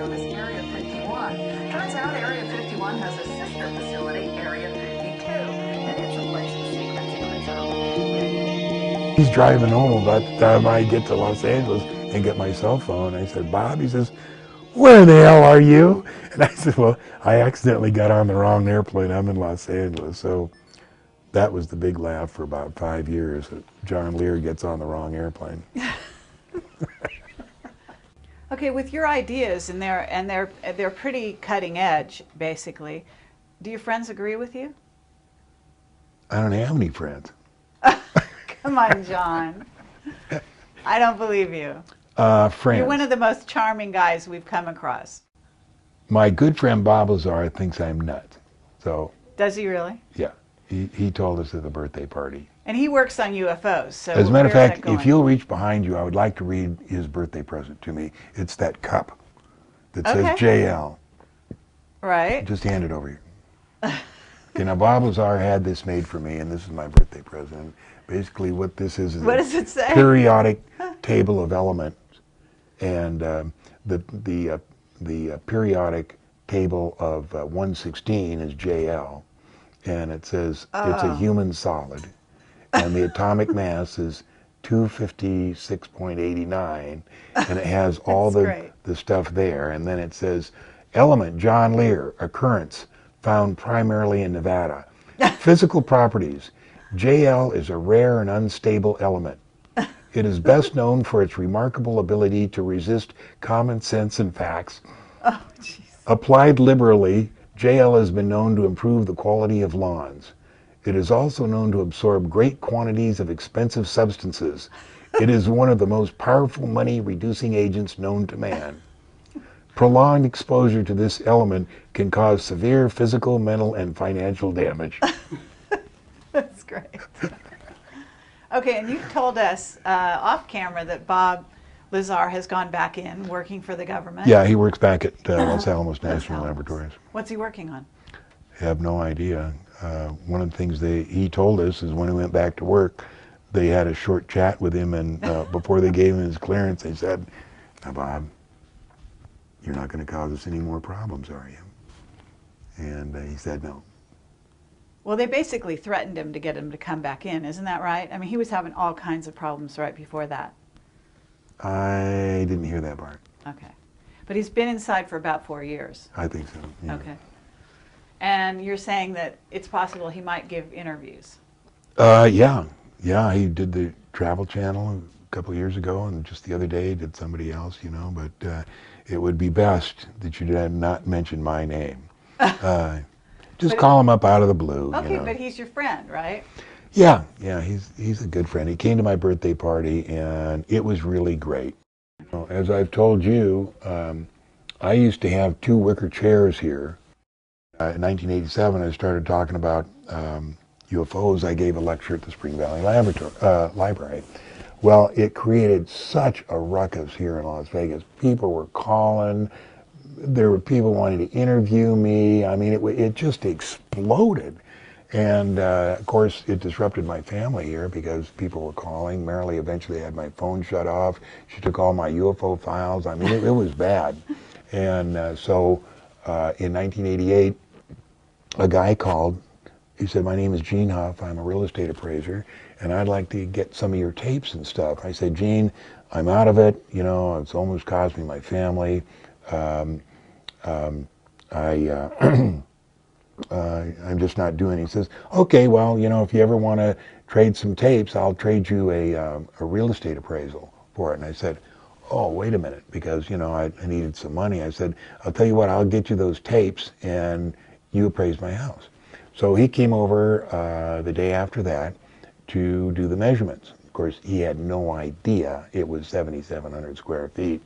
Known as Area 51. Turns out Area 51 has a sister facility, Area 52, and it's a place with secrets in its own. He's driving home about the time I get to Los Angeles and get my cell phone. I said, Bob, he says, where the hell are you? And I said, well, I accidentally got on the wrong airplane. I'm in Los Angeles. So that was the big laugh for about 5 years. John Lear gets on the wrong airplane. Okay, with your ideas, and they're pretty cutting edge, basically. Do your friends agree with you? I don't have any friends. Come on, John. I don't believe you. Friends. You're one of the most charming guys we've come across. My good friend Bob Lazar thinks I'm nuts. So. Does he really? Yeah. He told us at the birthday party. And he works on UFOs. So as a matter of fact, if you'll reach behind you, I would like to read his birthday present to me. It's that cup that says JL. Right. Just hand it over here. Okay, now Bob Lazar had this made for me, and this is my birthday present. Basically what this is what does it say? Periodic table of elements. And the periodic table of 116 is JL. And it says it's a human solid. And the atomic mass is 256.89, and it has all the stuff there. And then it says, element, John Lear, occurrence, found primarily in Nevada. Physical properties, JL is a rare and unstable element. It is best known for its remarkable ability to resist common sense and facts. Oh, jeez. Applied liberally, JL has been known to improve the quality of lawns. It is also known to absorb great quantities of expensive substances. It is one of the most powerful money-reducing agents known to man. Prolonged exposure to this element can cause severe physical, mental, and financial damage. That's great. Okay, and you told us off camera that Bob Lazar has gone back in working for the government. Yeah, he works back at Los Alamos National Laboratories. What's he working on? I have no idea. One of the things he told us is when he went back to work, they had a short chat with him, and before they gave him his clearance, they said, now Bob, you're not going to cause us any more problems, are you? And he said no. Well, they basically threatened him to get him to come back in, isn't that right? I mean, he was having all kinds of problems right before that. I didn't hear that part. Okay. But he's been inside for about 4 years. I think so, yeah. Okay. And you're saying that it's possible he might give interviews? Yeah, he did the Travel Channel a couple of years ago, and just the other day did somebody else, you know, but it would be best that you did not mention my name. Just call him up out of the blue. Okay, you know. but he's your friend, right? Yeah, he's a good friend. He came to my birthday party, and it was really great. As I've told you, I used to have 2 wicker chairs here. In 1987, I started talking about UFOs. I gave a lecture at the Spring Valley Library. Well, it created such a ruckus here in Las Vegas. People were calling. There were people wanting to interview me. I mean, it just exploded. And of course, it disrupted my family here because people were calling. Marilee eventually had my phone shut off. She took all my UFO files. I mean, it was bad. And so in 1988, a guy called. He said, my name is Gene Huff. I'm a real estate appraiser, and I'd like to get some of your tapes and stuff. I said, Gene, I'm out of it. You know, it's almost cost me my family. I'm just not doing it. He says, okay, well, you know, if you ever want to trade some tapes, I'll trade you a real estate appraisal for it. And I said, oh, wait a minute, because, you know, I needed some money. I said, I'll tell you what, I'll get you those tapes and you appraise my house. So he came over the day after that to do the measurements. Of course, he had no idea it was 7,700 square feet.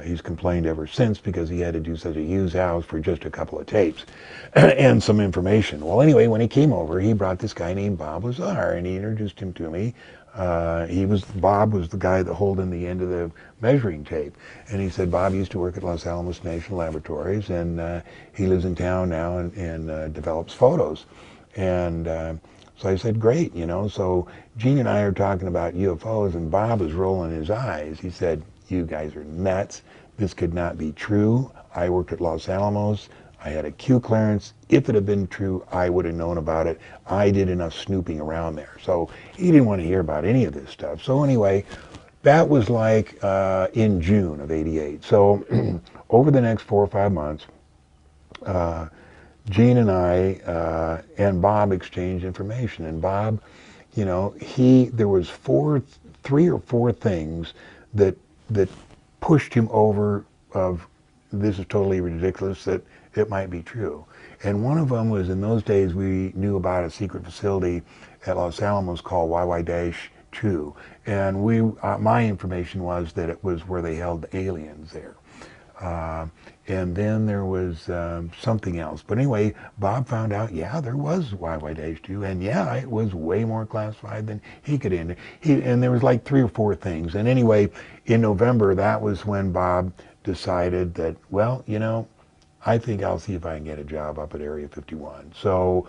He's complained ever since because he had to do such a huge house for just a couple of tapes and some information. Well, anyway, when he came over, he brought this guy named Bob Lazar, and he introduced him to me. Bob was the guy that holding the end of the measuring tape, and he said Bob used to work at Los Alamos National Laboratories, and he lives in town now and develops photos. And so I said, great, you know. So Gene and I are talking about UFOs, and Bob was rolling his eyes. He said, you guys are nuts. This could not be true. I worked at Los Alamos. I had a Q clearance. If it had been true, I would have known about it. I did enough snooping around there. So he didn't want to hear about any of this stuff. So anyway, that was like in June of '88. So over the next 4 or 5 months, Gene and I and Bob exchanged information. And Bob, you know, there was 3 or 4 things that pushed him over of this is totally ridiculous, that it might be true. And one of them was, in those days we knew about a secret facility at Los Alamos called YY-2, and my information was that it was where they held the aliens there. And then there was something else. But anyway, Bob found out, yeah, there was YY-2, and yeah, it was way more classified than he could end. And there was like 3 or 4 things. And anyway, in November, that was when Bob decided that, well, you know, I think I'll see if I can get a job up at Area 51. So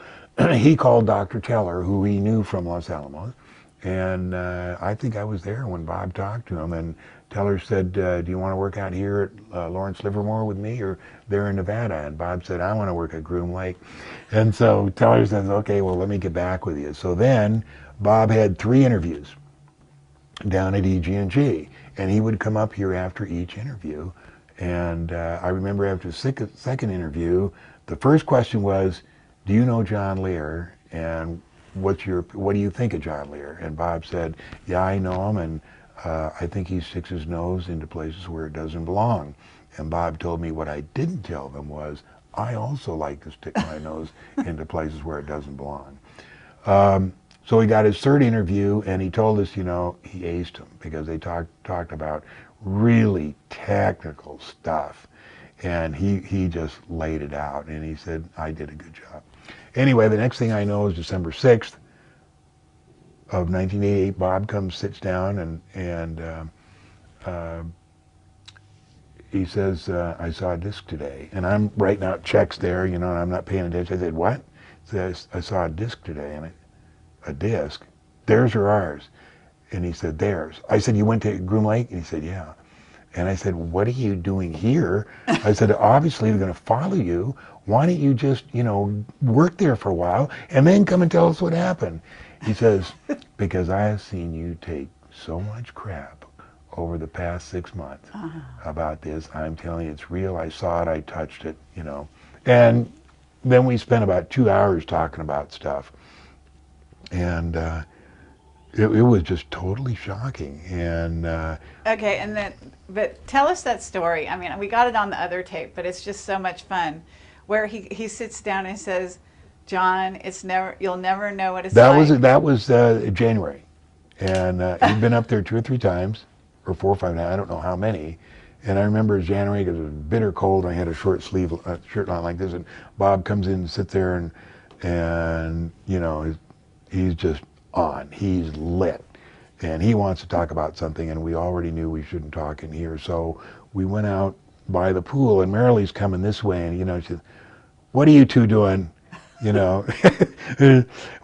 he called Dr. Teller, who he knew from Los Alamos, and I think I was there when Bob talked to him, and Teller said, do you want to work out here at Lawrence Livermore with me or there in Nevada? And Bob said, I want to work at Groom Lake. And so Teller says, okay, well, let me get back with you. So then Bob had 3 interviews down at EG&G, and he would come up here after each interview. And I remember after the second interview, the first question was, do you know John Lear? And what do you think of John Lear? And Bob said, yeah, I know him, and I think he sticks his nose into places where it doesn't belong. And Bob told me what I didn't tell them was, I also like to stick my nose into places where it doesn't belong. So he got his 3rd interview, and he told us, you know, he aced him because they talked about really technical stuff. And he just laid it out, and he said, I did a good job. Anyway, the next thing I know is December 6th of 1988, Bob sits down, and he says, I saw a disc today. And I'm writing out checks there, you know, and I'm not paying attention. I said, what? He says, I saw a disc today. And a disc? Theirs or ours? And he said, theirs. I said, you went to Groom Lake? And he said, yeah. And I said, what are you doing here? I said, obviously they're going to follow you. Why don't you just, you know, work there for a while and then come and tell us what happened? He says, because I have seen you take so much crap over the past 6 months about this. I'm telling you, it's real. I saw it. I touched it, you know. And then we spent about 2 hours talking about stuff. And it was just totally shocking. And okay, and then, but tell us that story. I mean, we got it on the other tape, but it's just so much fun, where he sits down and says, John, you'll never know what it's like. That was January, and he'd been up there 2 or 3 times, or 4 or 5. I don't know how many. And I remember January because it was bitter cold. And I had a short sleeve shirt on like this, and Bob comes in and sits there, and you know, he's just on. He's lit, and he wants to talk about something, and we already knew we shouldn't talk in here. So we went out by the pool, and Marilee's coming this way, and you know, she said, what are you 2 doing? You know,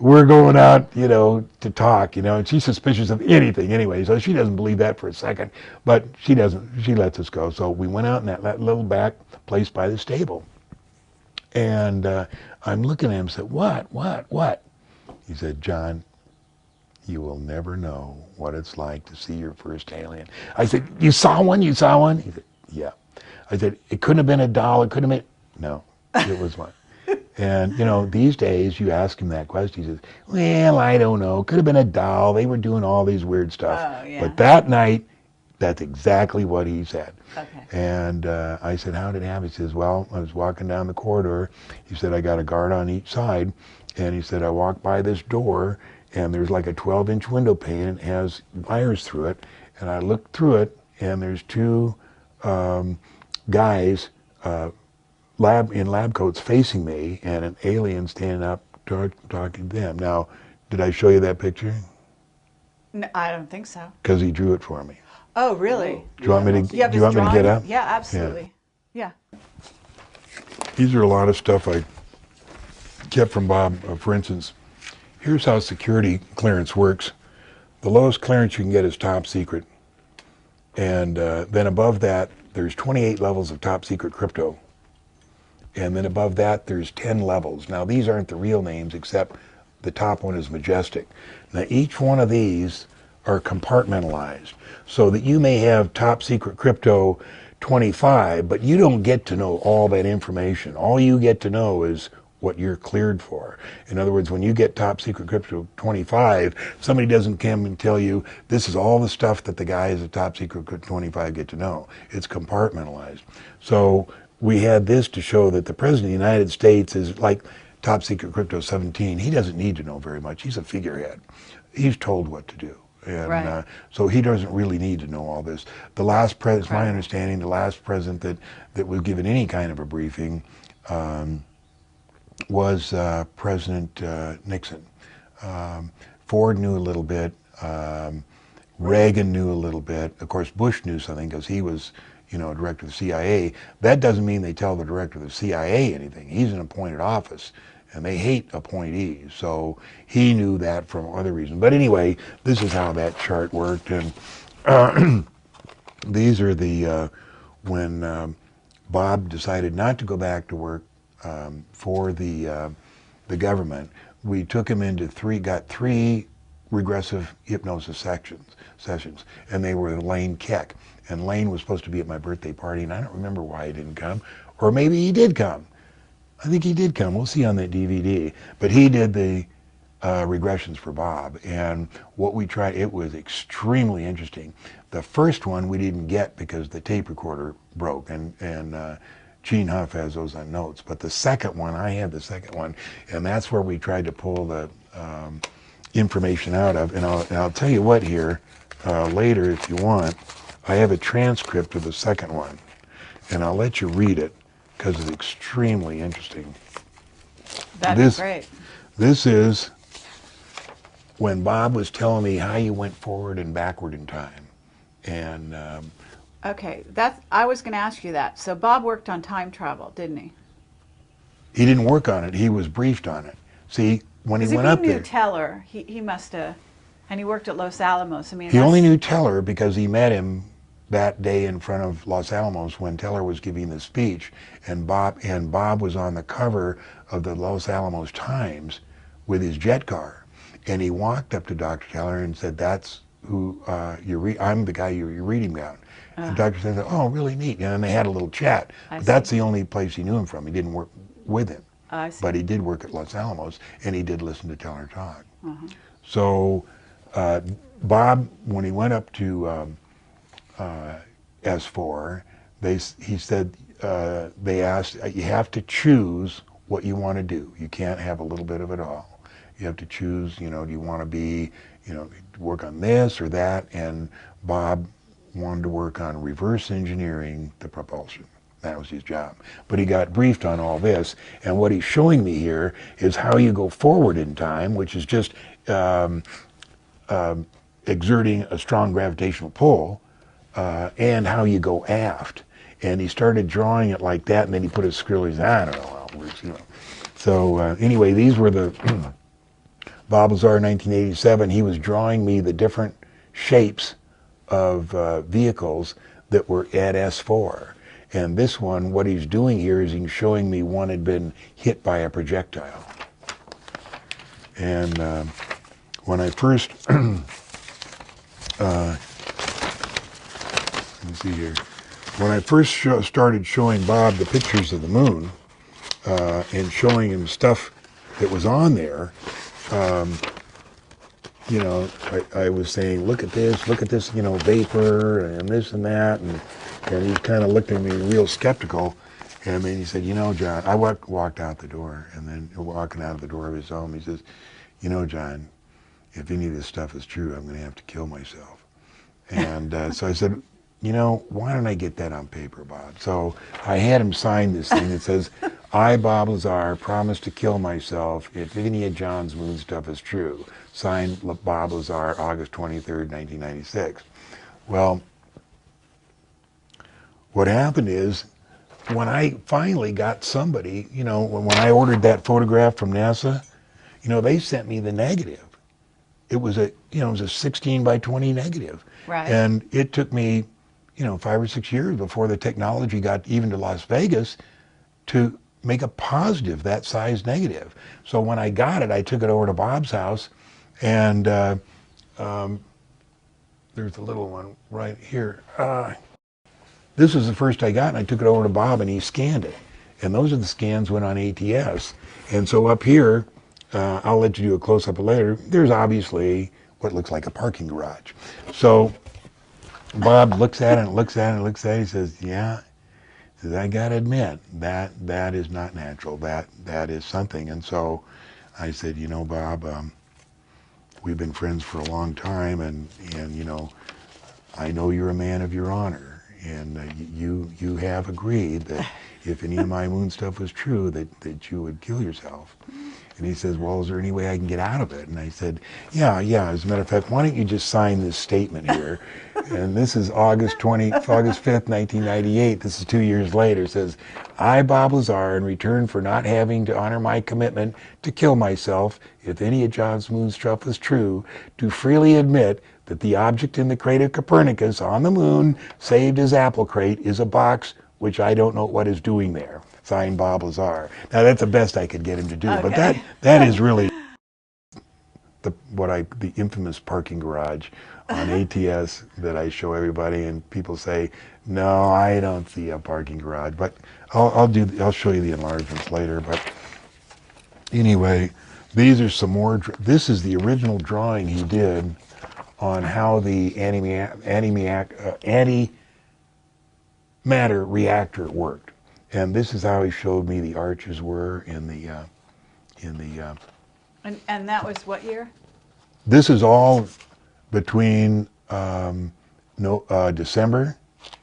we're going out, you know, to talk, you know, and she's suspicious of anything anyway, so she doesn't believe that for a second, but she lets us go. So we went out in that little back place by the stable, and I'm looking at him and said, what? He said, John, you will never know what it's like to see your first alien. I said, you saw one? He said, yeah. I said, it couldn't have been a doll, it couldn't have been, no, it was one. And, you know, these days you ask him that question, he says, well, I don't know, could have been a doll, they were doing all these weird stuff. Oh, yeah. But that night, that's exactly what he said. Okay. And I said, how did it happen? He says, well, I was walking down the corridor, he said, I got a guard on each side, and he said, I walked by this door, and there's like a 12-inch window pane, and it has wires through it, and I looked through it, and there's 2 guys in lab coats facing me and an alien standing up talking to them. Now, did I show you that picture? No, I don't think so. Because he drew it for me. Oh, really? Do you want me to? You have Do you his want me to get drawing? up? Yeah, absolutely. Yeah. These are a lot of stuff I kept from Bob. For instance, here's how security clearance works. The lowest clearance you can get is top secret. And then above that, there's 28 levels of top secret crypto. And then above that, there's 10 levels. Now, these aren't the real names, except the top one is Majestic. Now, each one of these are compartmentalized, so that you may have top secret crypto 25, but you don't get to know all that information. All you get to know is what you're cleared for. In other words, when you get top secret crypto 25, somebody doesn't come and tell you this is all the stuff that the guys at top secret 25 get to know. It's compartmentalized. So we had this to show that the President of the United States is like top secret crypto 17. He doesn't need to know very much. He's a figurehead. He's told what to do. And right. So he doesn't really need to know all this. The last president, my understanding, the last president that was given any kind of a briefing was President Nixon. Ford knew a little bit. Reagan knew a little bit. Of course, Bush knew something because he was, director of the CIA. That doesn't mean they tell the director of the CIA anything. He's an appointed office, and they hate appointees. So he knew that from other reasons. But anyway, this is how that chart worked. And these are the when Bob decided not to go back to work for the government. We took him into got three regressive hypnosis sessions, and they were Lane Keck. And Lane was supposed to be at my birthday party, and I don't remember why he didn't come. Or maybe he did come. I think he did come. We'll see on that DVD. But he did the regressions for Bob. And what we tried, it was extremely interesting. The first one we didn't get because the tape recorder broke, and Gene Huff has those on notes. But the second one, I had the second one, and that's where we tried to pull the information out of. And I'll tell you what here, later if you want, I have a transcript of the second one, and I'll let you read it because it's extremely interesting. That'd be great. This is when Bob was telling me how you went forward and backward in time. And okay, I was going to ask you that. So Bob worked on time travel, didn't he? He didn't work on it. He was briefed on it. See, when he went up there, if he knew Teller, he must have, and he worked at Los Alamos. I mean, he only knew Teller because he met him that day in front of Los Alamos when Teller was giving the speech, and Bob was on the cover of the Los Alamos Times with his jet car, and he walked up to Dr. Teller and said, "That's who I'm the guy you're reading about." And Dr. Teller said, "Oh, really neat." And they had a little chat. But that's the only place he knew him from. He didn't work with him, but he did work at Los Alamos, and he did listen to Teller talk. So Bob, when he went up to S4, he said, they asked, you have to choose what you want to do. You can't have a little bit of it all. You have to choose, do you want to be, work on this or that? And Bob wanted to work on reverse engineering the propulsion. That was his job. But he got briefed on all this. And what he's showing me here is how you go forward in time, which is just exerting a strong gravitational pull, and how you go aft. And he started drawing it like that, and then he put his scribble. He said, I don't know how it works, So anyway, these were the Bob Lazar, 1987. He was drawing me the different shapes of vehicles that were at S4. And this one, what he's doing here is he's showing me one had been hit by a projectile. And when I first let me see here. When I first started showing Bob the pictures of the moon and showing him stuff that was on there, I was saying, look at this, vapor and this and that, and he kind of looked at me real skeptical, and then he said, John, I walked out the door, and then walking out of the door of his home, he says, John, if any of this stuff is true, I'm going to have to kill myself. And so I said, you know, why don't I get that on paper, Bob? So I had him sign this thing that says, I, Bob Lazar, promise to kill myself if any of John's moon stuff is true. Signed, Bob Lazar, August 23rd, 1996. Well, what happened is, when I finally got somebody, you know, when I ordered that photograph from NASA, you know, they sent me the negative. It was a, you know, it was a 16 by 20 negative. Right. And it took me, you know, 5 or 6 years before the technology got even to Las Vegas to make a positive that size negative. So when I got it, I took it over to Bob's house, and there's a little one right here. This was the first I got, and I took it over to Bob, and he scanned it. And those are the scans went on ATS. And so up here, I'll let you do a close-up later, there's obviously what looks like a parking garage. So Bob looks at it and looks at it and looks at it. He says, yeah. He says, I got to admit, that is not natural. That is something. And so I said, you know, Bob, we've been friends for a long time, and you know, I know you're a man of your honor. And you have agreed that if any of my moon stuff was true, that you would kill yourself. And he says, well, is there any way I can get out of it? And I said, yeah. As a matter of fact, why don't you just sign this statement here? And this is August 5th, 1998. This is 2 years later. It says, I, Bob Lazar, in return for not having to honor my commitment to kill myself, if any of John's moon stuff was true, do freely admit that the object in the crate of Copernicus on the moon, saved as Apple Crate, is a box which I don't know what is doing there. Signed, Bob Lazar. Now that's the best I could get him to do, but that is really the infamous parking garage on ATS that I show everybody, and people say, no, I don't see a parking garage, but I'll show you the enlargements later. But anyway, these are some more. This is the original drawing he did on how the antimatter reactor worked, and this is how he showed me the arches were in the And that was what year? This is all between December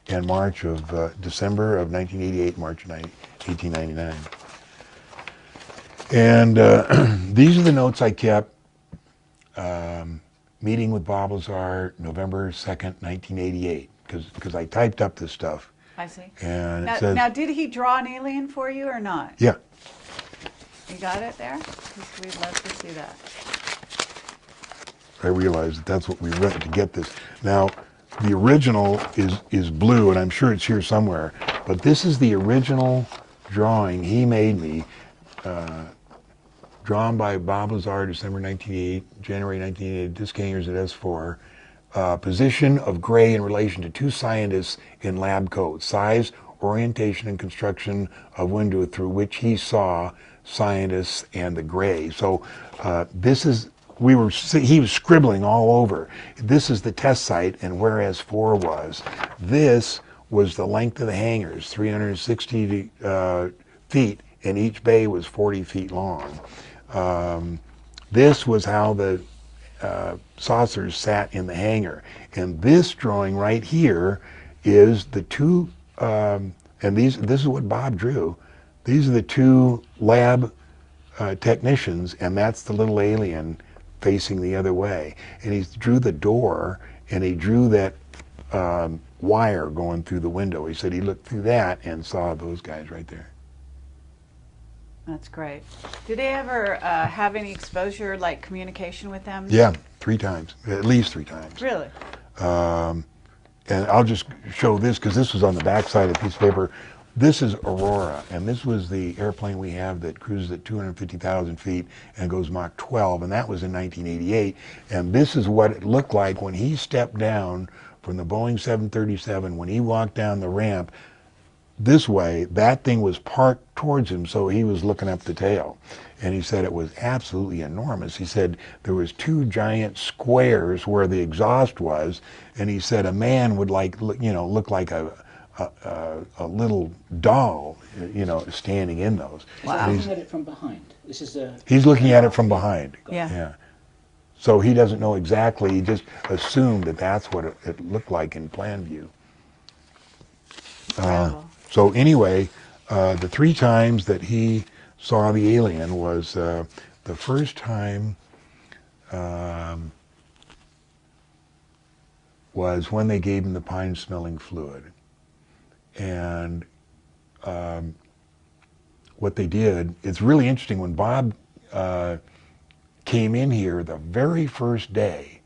and March of December of 1988, March of 1899. And these are the notes I kept. Meeting with Bob Lazar, November 2nd, 1988, because I typed up this stuff. I see. And now, it says, now, did he draw an alien for you or not? Yeah. You got it there? We'd love to see that. I realized that that's what we read to get this. Now, the original is blue, and I'm sure it's here somewhere, but this is the original drawing he made me, drawn by Bob Lazar, December 1988, January 1988, disc hangers at S4. Position of gray in relation to two scientists in lab coats. Size, orientation, and construction of window through which he saw scientists and the gray. So this is, he was scribbling all over. This is the test site, and whereas 4 was. This was the length of the hangars, 360 feet, and each bay was 40 feet long. This was how the saucers sat in the hangar. And this drawing right here is the two, and this is what Bob drew. These are the two lab technicians, and that's the little alien facing the other way. And he drew the door, and he drew that wire going through the window. He said he looked through that and saw those guys right there. That's great. Did they ever have any exposure, like communication with them? Yeah, 3 times, at least 3 times. Really? And I'll just show this because this was on the back side of the piece of paper. This is Aurora, and this was the airplane we have that cruises at 250,000 feet and goes Mach 12, and that was in 1988. And this is what it looked like when he stepped down from the Boeing 737, when he walked down the ramp this way. That thing was parked towards him, so he was looking up the tail. And he said it was absolutely enormous. He said there was 2 giant squares where the exhaust was, and he said a man would look like a little doll, standing in those. Wow. He's looking at it from behind. He's looking at it from behind. Yeah. So he doesn't know exactly. He just assumed that that's what it looked like in plan view. So anyway, the 3 times that he saw the alien was the first time was when they gave him the pine-smelling fluid. And what they did, it's really interesting, when Bob came in here the very first day,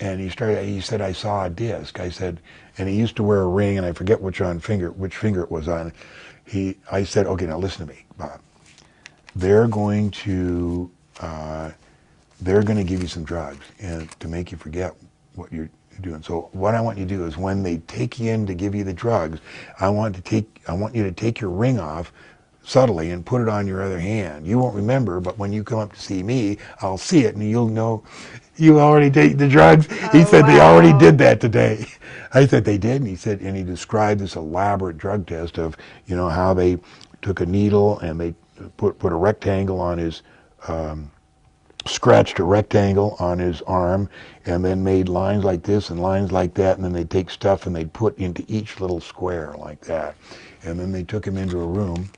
and he said, I saw a disc. I said, and he used to wear a ring, and I forget which finger it was on. I said, okay, now listen to me, Bob. They're going to give you some drugs and to make you forget what you're doing. So what I want you to do is, when they take you in to give you the drugs, I want you to take your ring off subtly and put it on your other hand. You won't remember, but when you come up to see me, I'll see it and you'll know you already take the drugs. He said, wow. They already did that today. I said, they did? And he said, and he described this elaborate drug test of, how they took a needle and they put a rectangle on his, scratched a rectangle on his arm, and then made lines like this and lines like that, and then they'd take stuff and they'd put into each little square like that. And then they took him into a room,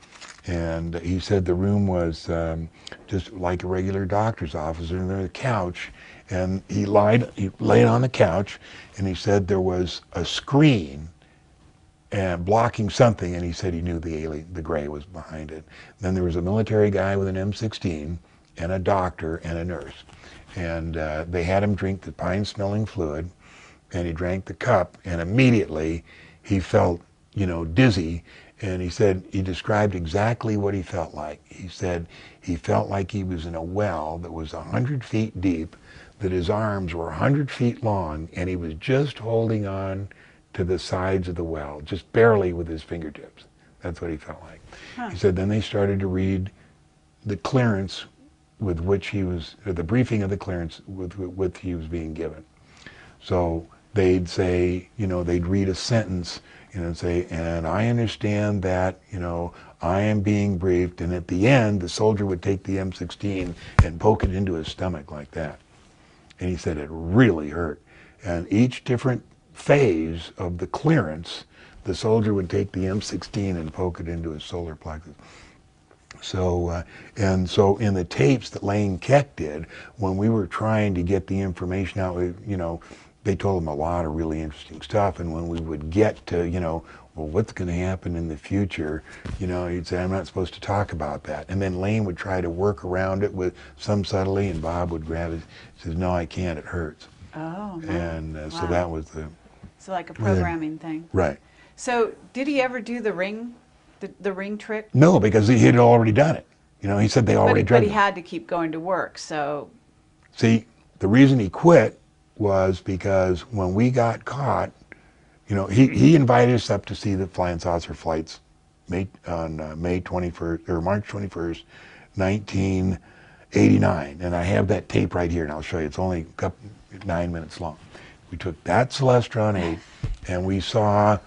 and he said the room was just like a regular doctor's office, and there was a couch, and he laid on the couch, and he said there was a screen and blocking something, and he said he knew the gray was behind it. Then there was a military guy with an M16, and a doctor and a nurse, and they had him drink the pine-smelling fluid, and he drank the cup, and immediately he felt, dizzy. And he said, he described exactly what he felt like. He said he felt like he was in a well that was 100 feet deep, that his arms were 100 feet long, and he was just holding on to the sides of the well, just barely with his fingertips. That's what he felt like. Huh. He said then they started to read the clearance with which he was, or the briefing of the clearance with he was being given. So they'd say, they'd read a sentence, and say, and I understand that, I am being briefed, and at the end, the soldier would take the M16 and poke it into his stomach like that. And he said it really hurt. And each different phase of the clearance, the soldier would take the M16 and poke it into his solar plexus. So, and so in the tapes that Lane Keck did, when we were trying to get the information out, they told him a lot of really interesting stuff, and when we would get to, well, what's going to happen in the future, he'd say, I'm not supposed to talk about that. And then Lane would try to work around it with some subtlety, and Bob would grab it, says, no, I can't, it hurts. Oh, no. And wow. So that was so like a programming thing. Right. So did he ever do the ring trick? No, because he had already done it. He said they already drugged him. But he had to keep going to work, so. See, the reason he quit was because when we got caught, he invited us up to see the flying saucer flights on May 21st, or March 21st, 1989. And I have that tape right here, and I'll show you. It's only 9 minutes long. We took that Celestron 8, and we saw,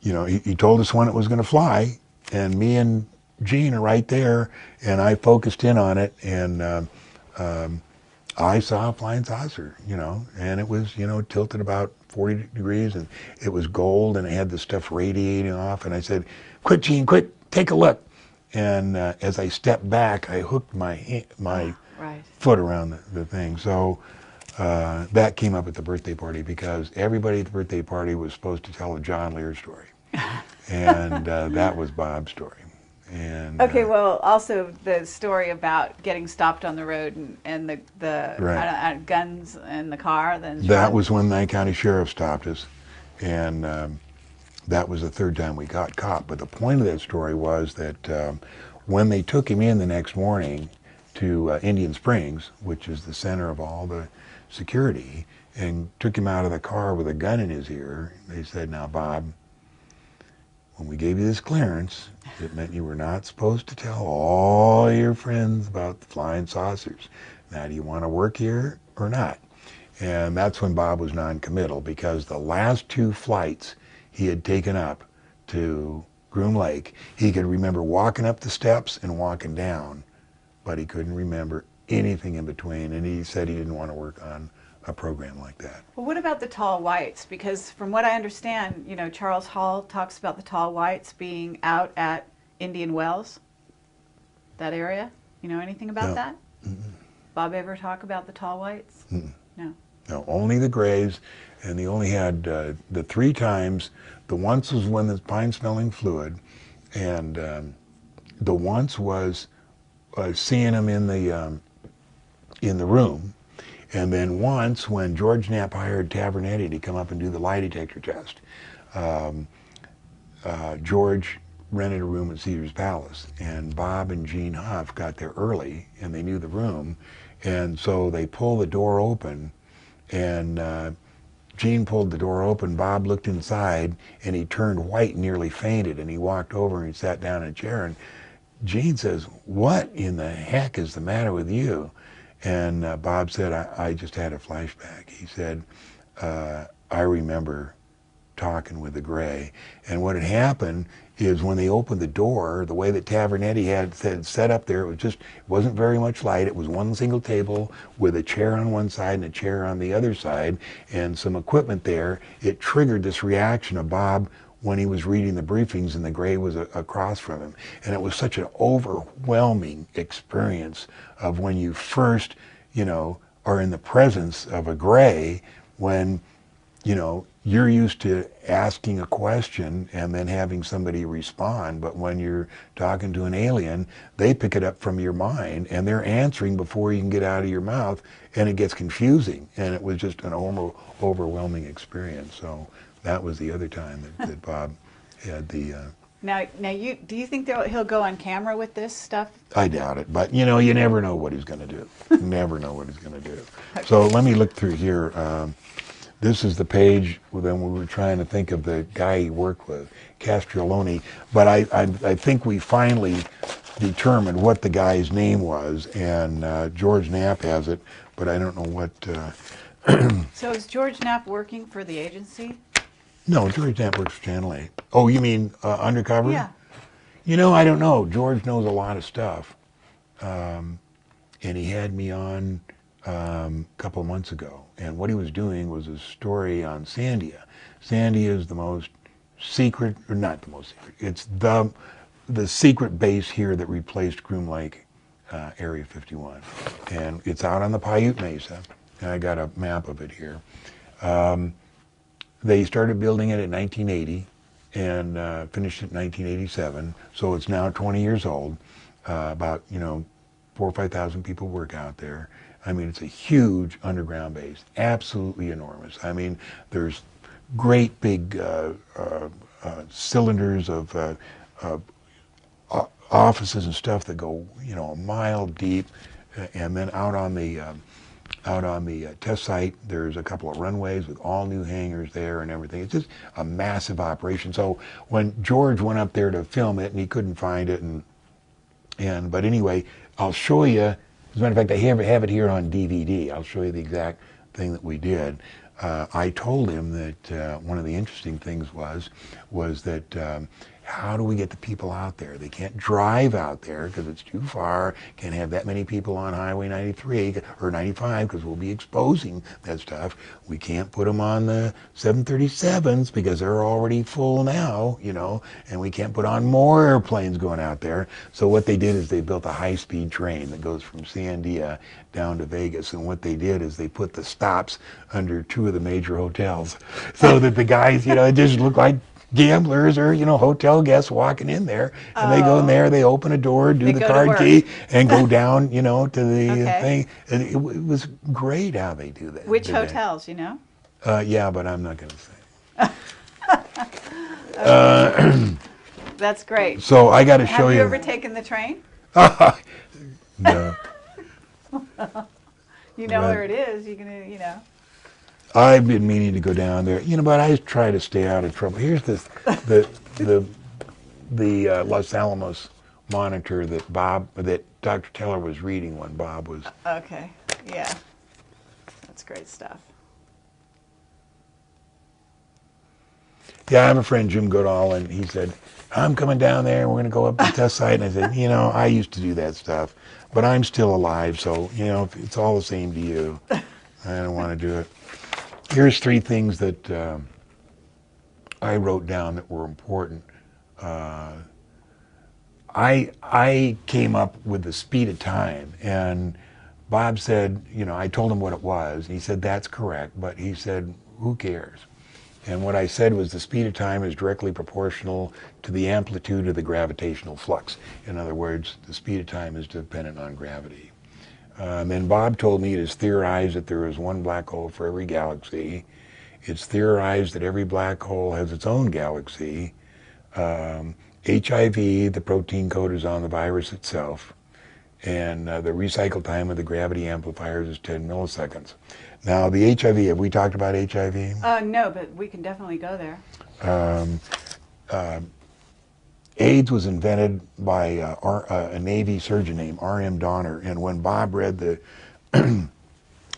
he told us when it was going to fly, and me and Gene are right there, and I focused in on it, and I saw a flying saucer, and it was, tilted about 40 degrees, and it was gold, and it had the stuff radiating off, and I said, quick, Gene, quick, take a look. And as I stepped back, I hooked my right. foot around the thing. So that came up at the birthday party, because everybody at the birthday party was supposed to tell a John Lear story. And that was Bob's story. And, okay, well, also the story about getting stopped on the road and the right. Guns in the car. That was when Nye County Sheriff stopped us, and that was the 3rd time we got caught. But the point of that story was that when they took him in the next morning to Indian Springs, which is the center of all the security, and took him out of the car with a gun in his ear, they said, now, Bob, when we gave you this clearance, it meant you were not supposed to tell all your friends about the flying saucers. Now, do you want to work here or not? And that's when Bob was non-committal, because the last 2 flights he had taken up to Groom Lake, he could remember walking up the steps and walking down, but he couldn't remember anything in between, and he said he didn't want to work on a program like that. Well, what about the tall whites? Because from what I understand, you know, Charles Hall talks about the tall whites being out at Indian Wells, that area. You know anything about No. that? Mm-mm. Bob ever talk about the tall whites? Mm-mm. No. No, only the grays, and they only had the 3 times. The once was when the pine-smelling fluid, and the once was seeing them in the room, and then once when George Knapp hired Tavernetti to come up and do the lie detector test. George rented a room at Caesar's Palace, and Bob and Gene Huff got there early, and they knew the room, and so they pulled the door open, and Gene pulled the door open. Bob looked inside, and he turned white and nearly fainted, and he walked over and he sat down in a chair, and Gene says, "What in the heck is the matter with you?" And Bob said, I just had a flashback. He said, I remember talking with the gray. And what had happened is when they opened the door, the way that Tavernetti had set up there, it wasn't very much light. It was one single table with a chair on one side and a chair on the other side and some equipment there. It triggered this reaction of Bob when he was reading the briefings and the gray was across from him. And it was such an overwhelming experience of when you first, are in the presence of a gray, when, you're used to asking a question and then having somebody respond, but when you're talking to an alien, they pick it up from your mind and they're answering before you can get out of your mouth, and it gets confusing. And it was just an overwhelming experience. So that was the other time that Bob had the... Now, do you think he'll go on camera with this stuff? I doubt it, but you never know what he's going to do. You never know what he's going to do. So let me look through here. This is the page when we were trying to think of the guy he worked with, Castrioloni. But I think we finally determined what the guy's name was, and George Knapp has it, but I don't know what... So is George Knapp working for the agency? No, George Knapp works for Channel 8. Oh, you mean undercover? Yeah. I don't know. George knows a lot of stuff. And he had me on a couple of months ago. And what he was doing was a story on Sandia. Sandia is the most secret, or not the most secret, it's the secret base here that replaced Groom Lake, Area 51. And it's out on the Paiute Mesa. And I got a map of it here. They started building it in 1980 and finished it in 1987. So it's now 20 years old. About 4,000 or 5,000 people work out there. I mean, it's a huge underground base, absolutely enormous. I mean, there's great big cylinders of offices and stuff that go, a mile deep, and then out on the test site, there's a couple of runways with all new hangars there and everything. It's just a massive operation. So when George went up there to film it and he couldn't find it, but anyway, I'll show you. As a matter of fact, I have it here on DVD. I'll show you the exact thing that we did. I told him that one of the interesting things was that how do we get the people out there? They can't drive out there because it's too far. Can't have that many people on Highway 93 or 95 because we'll be exposing that stuff. We can't put them on the 737s because they're already full now, and we can't put on more airplanes going out there. So what they did is they built a high-speed train that goes from Sandia down to Vegas. And what they did is they put the stops under 2 of the major hotels so that the guys, it just looked like gamblers or hotel guests walking in there, and they go in there, they open a door, do the card key, and go down to the thing. And it was great how they do that. Which hotels, Yeah, but I'm not going to say. That's great. So I got to show you. Have you ever taken the train? No. Where it is. You can, I've been meaning to go down there, but I try to stay out of trouble. Here's the Los Alamos monitor that Dr. Teller was reading when Bob was. Okay, yeah, that's great stuff. Yeah, I have a friend, Jim Goodall, and he said, I'm coming down there, and we're going to go up to the test site. And I said, I used to do that stuff, but I'm still alive, so, it's all the same to you. I don't want to do it. Here's 3 things that I wrote down that were important. I came up with the speed of time, and Bob said, you know, I told him what it was. He said, that's correct, but he said, who cares? And what I said was the speed of time is directly proportional to the amplitude of the gravitational flux. In other words, the speed of time is dependent on gravity. And Bob told me it is theorized that there is one black hole for every galaxy. It's theorized that every black hole has its own galaxy. HIV, the protein code, is on the virus itself. And the recycle time of the gravity amplifiers is 10 milliseconds. Now, the HIV, have we talked about HIV? No, but we can definitely go there. AIDS was invented by a Navy surgeon named R.M. Donner, and when Bob read the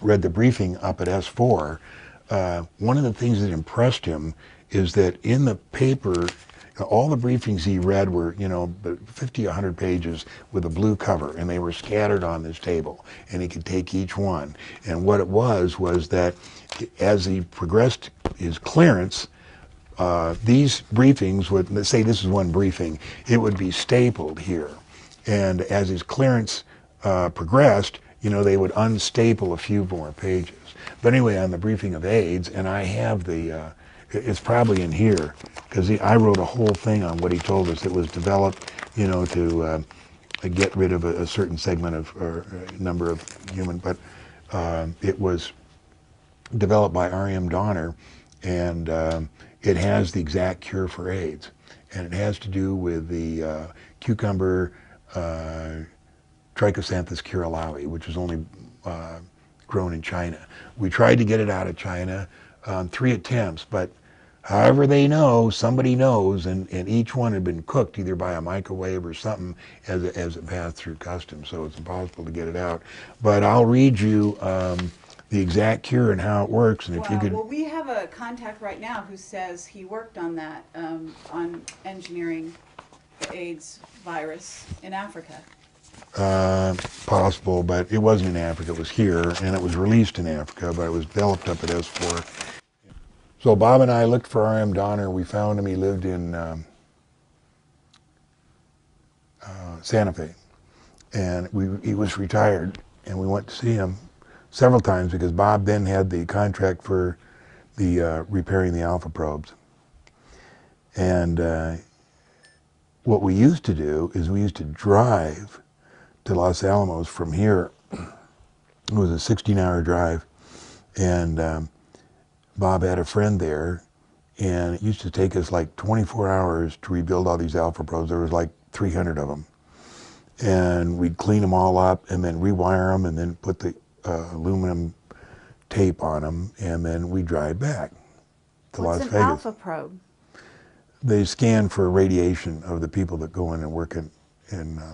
read the briefing up at S4, one of the things that impressed him is that in the paper, all the briefings he read were, you know, 50, 100 pages with a blue cover, and they were scattered on this table, and he could take each one. And what it was that as he progressed his clearance, these briefings would, let's say this is one briefing, it would be stapled here. And as his clearance progressed, you know, they would unstaple a few more pages. But anyway, on the briefing of AIDS, and I have the, it's probably in here, because I wrote a whole thing on what he told us. It was developed, you know, to get rid of a certain segment of, or number of human, but it was developed by R.M. Donner, and it has the exact cure for AIDS. And it has to do with the cucumber Trichosanthus curalawi, which is only grown in China. We tried to get it out of China, 3 attempts, but however they know, somebody knows, and each one had been cooked either by a microwave or something as it passed through customs, so it's impossible to get it out. But I'll read you the exact cure and how it works, and if you could... Well, we have a contact right now who says he worked on that, on engineering the AIDS virus in Africa. Possible, but it wasn't in Africa, it was here, and it was released in Africa, but it was developed up at S4. So Bob and I looked for R.M. Donner. We found him. He lived in Santa Fe, and he was retired, and we went to see him several times because Bob then had the contract for the repairing the alpha probes. And what we used to do is we used to drive to Los Alamos from here. It was a 16-hour drive, and Bob had a friend there, and it used to take us like 24 hours to rebuild all these alpha probes. There was like 300 of them. And we'd clean them all up and then rewire them and then put the aluminum tape on them, and then we drive back to Las Vegas. What's an alpha probe? They scan for radiation of the people that go in and work in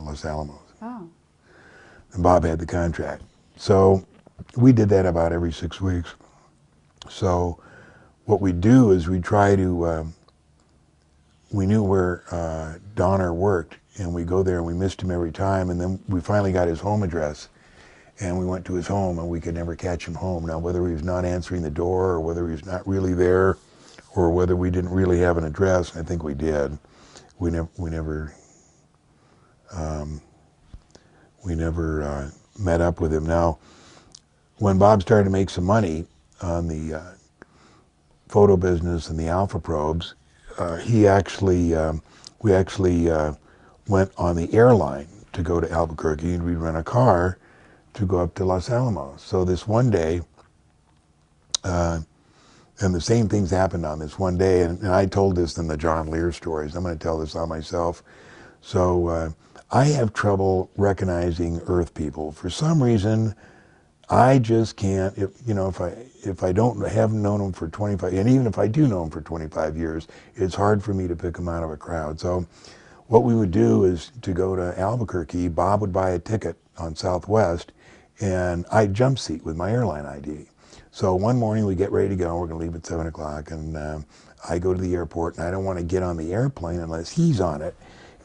Los Alamos. Oh. And Bob had the contract. So we did that about every 6 weeks. So what we do is we try to, we knew where Donner worked, and we go there and we missed him every time, and then we finally got his home address, and we went to his home, and we could never catch him home. Now, whether he was not answering the door, or whether he was not really there, or whether we didn't really have an address, I think we did. We never met up with him. Now, when Bob started to make some money on the photo business and the alpha probes, we actually went on the airline to go to Albuquerque, and we'd rent a car to go up to Los Alamos. So this one day, and the same things happened on this one day, and I told this in the John Lear stories. I'm going to tell this on myself. So I have trouble recognizing Earth people. For some reason, I just can't. If I haven't known them for 25, and even if I do know them for 25 years, it's hard for me to pick them out of a crowd. So what we would do is to go to Albuquerque. Bob would buy a ticket on Southwest, and I'd jump seat with my airline ID. So one morning we get ready to go. We're going to leave at 7 o'clock, and I go to the airport, and I don't want to get on the airplane unless he's on it.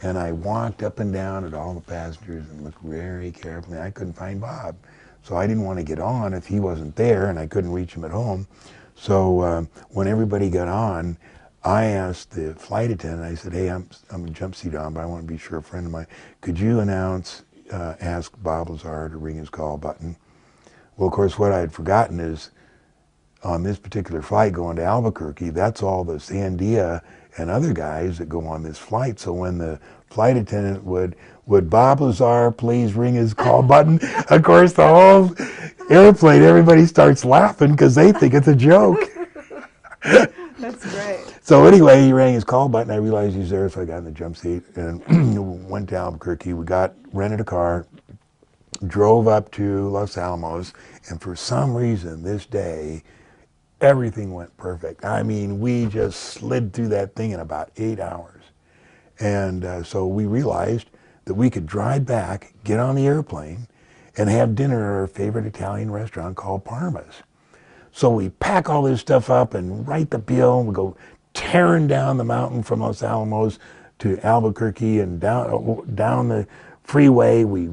And I walked up and down at all the passengers and looked very carefully. I couldn't find Bob. So I didn't want to get on if he wasn't there, and I couldn't reach him at home. So when everybody got on, I asked the flight attendant, I said, hey, I'm a jump seat on, but I want to be sure, a friend of mine, could you ask Bob Lazar to ring his call button? Well, of course, what I had forgotten is on this particular flight going to Albuquerque, that's all the Sandia and other guys that go on this flight. So when the flight attendant would Bob Lazar please ring his call button, of course, the whole airplane, everybody starts laughing because they think it's a joke. That's great. So anyway, he rang his call button. I realized he's there, so I got in the jump seat and went to Albuquerque. We rented a car, drove up to Los Alamos, and for some reason this day, everything went perfect. I mean, we just slid through that thing in about 8 hours. And so we realized that we could drive back, get on the airplane, and have dinner at our favorite Italian restaurant called Parma's. So we pack all this stuff up and write the bill, and we go tearing down the mountain from Los Alamos to Albuquerque and down the freeway. We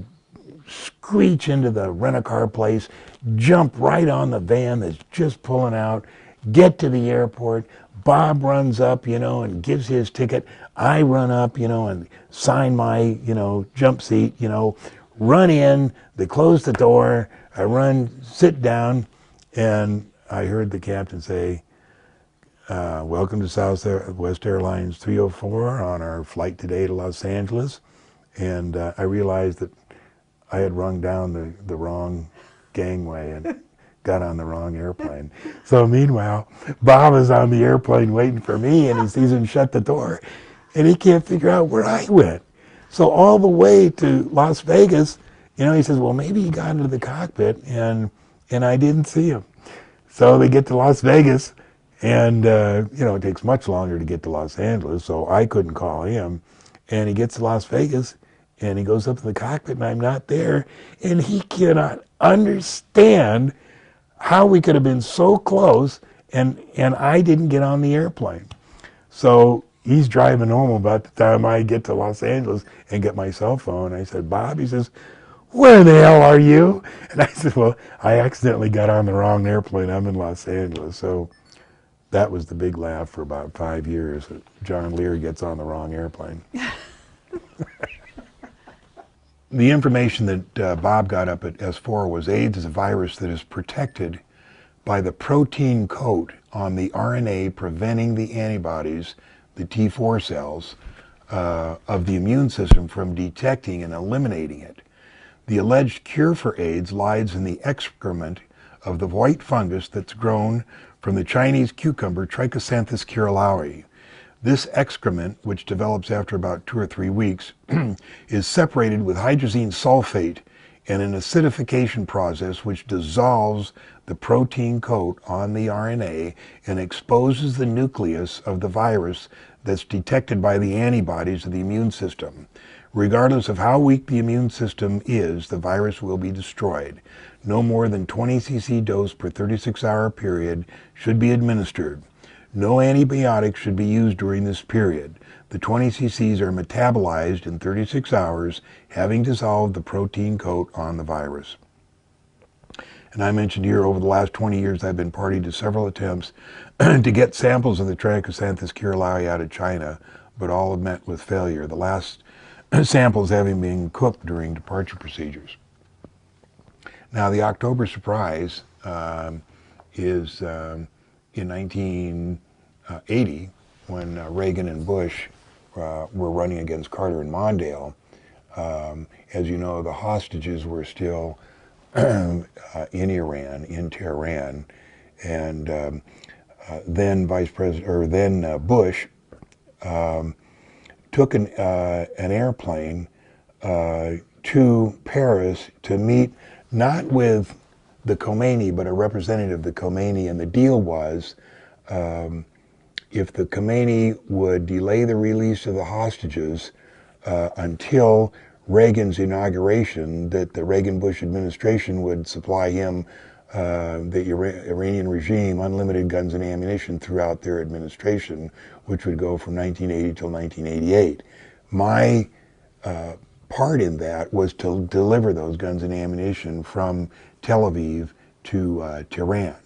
screech into the rent-a-car place, jump right on the van that's just pulling out, get to the airport. Bob runs up, and gives his ticket. I run up, and sign my, jump seat, run in. They close the door. I run, sit down, and I heard the captain say, welcome to Southwest Airlines 304 on our flight today to Los Angeles. And I realized that I had rung down the wrong gangway and got on the wrong airplane. So meanwhile, Bob is on the airplane waiting for me, and he sees him shut the door, and he can't figure out where I went. So all the way to Las Vegas, he says, well, maybe he got into the cockpit, and I didn't see him. So they get to Las Vegas, and it takes much longer to get to Los Angeles, so I couldn't call him. And he gets to Las Vegas, and he goes up to the cockpit, and I'm not there, and he cannot understand how we could have been so close, and I didn't get on the airplane. So he's driving home about the time I get to Los Angeles and get my cell phone. I said, Bob, he says, where the hell are you? And I said, well, I accidentally got on the wrong airplane. I'm in Los Angeles. So that was the big laugh for about 5 years, that John Lear gets on the wrong airplane. The information that Bob got up at S4 was AIDS is a virus that is protected by the protein coat on the RNA preventing the antibodies, the T4 cells, of the immune system from detecting and eliminating it. The alleged cure for AIDS lies in the excrement of the white fungus that's grown from the Chinese cucumber Trichosanthus curulaui. This excrement, which develops after about 2 or 3 weeks, is separated with hydrazine sulfate in an acidification process which dissolves the protein coat on the RNA and exposes the nucleus of the virus that's detected by the antibodies of the immune system. Regardless of how weak the immune system is, the virus will be destroyed. No more than 20 cc dose per 36-hour period should be administered. No antibiotics should be used during this period. The 20 cc's are metabolized in 36 hours, having dissolved the protein coat on the virus. And I mentioned here, over the last 20 years, I've been party to several attempts to get samples of the Trichosanthus curulaui out of China, but all have met with failure. The last samples having been cooked during departure procedures. Now, the October surprise is in 1980, when Reagan and Bush were running against Carter and Mondale. As you know, the hostages were still in Iran, in Tehran, and then Bush took an airplane to Paris to meet not with the Khomeini, but a representative of the Khomeini, and the deal was if the Khomeini would delay the release of the hostages until Reagan's inauguration, that the Reagan-Bush administration would supply him, the Iranian regime, unlimited guns and ammunition throughout their administration, which would go from 1980 till 1988. My part in that was to deliver those guns and ammunition from Tel Aviv to Tehran.